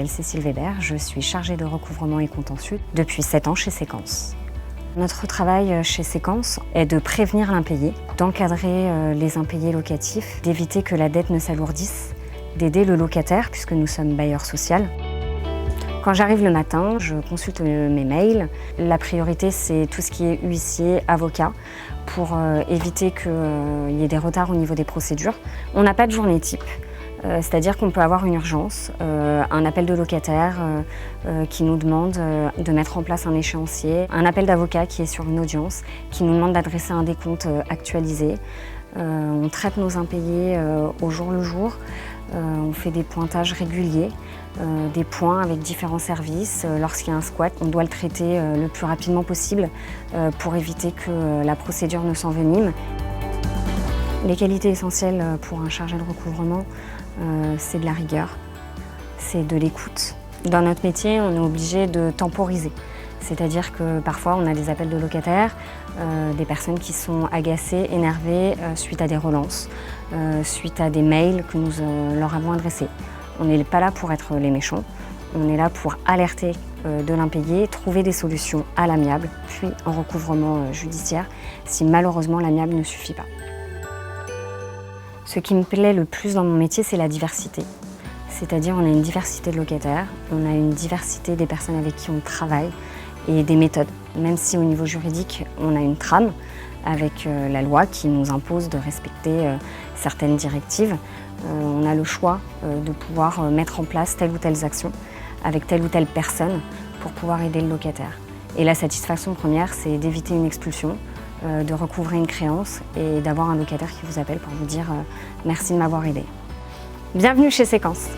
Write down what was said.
m'appelle Cécile Weber, je suis chargée de recouvrement et contentieux depuis 7 ans chez Séquence. Notre travail chez Séquence est de prévenir l'impayé, d'encadrer les impayés locatifs, d'éviter que la dette ne s'alourdisse, d'aider le locataire puisque nous sommes bailleurs social. Quand j'arrive le matin, je consulte mes mails. La priorité, c'est tout ce qui est huissier, avocat, pour éviter qu'il y ait des retards au niveau des procédures. On n'a pas de journée type, c'est-à-dire qu'on peut avoir une urgence, un appel de locataire qui nous demande de mettre en place un échéancier, un appel d'avocat qui est sur une audience, qui nous demande d'adresser un décompte actualisé. On traite nos impayés au jour le jour, on fait des pointages réguliers, des points avec différents services. Lorsqu'il y a un squat, on doit le traiter le plus rapidement possible pour éviter que la procédure ne s'envenime. Les qualités essentielles pour un chargé de recouvrement, c'est de la rigueur, c'est de l'écoute. Dans notre métier, on est obligé de temporiser. C'est-à-dire que parfois on a des appels de locataires, des personnes qui sont agacées, énervées suite à des relances, suite à des mails que nous leur avons adressés. On n'est pas là pour être les méchants, on est là pour alerter de l'impayé, trouver des solutions à l'amiable, puis en recouvrement judiciaire, si malheureusement l'amiable ne suffit pas. Ce qui me plaît le plus dans mon métier, c'est la diversité. C'est-à-dire on a une diversité de locataires, on a une diversité des personnes avec qui on travaille et des méthodes. Même si au niveau juridique, on a une trame avec la loi qui nous impose de respecter certaines directives, on a le choix de pouvoir mettre en place telle ou telle action avec telle ou telle personne pour pouvoir aider le locataire. Et la satisfaction première, c'est d'éviter une expulsion, de recouvrer une créance et d'avoir un locataire qui vous appelle pour vous dire merci de m'avoir aidé. Bienvenue chez Séquence.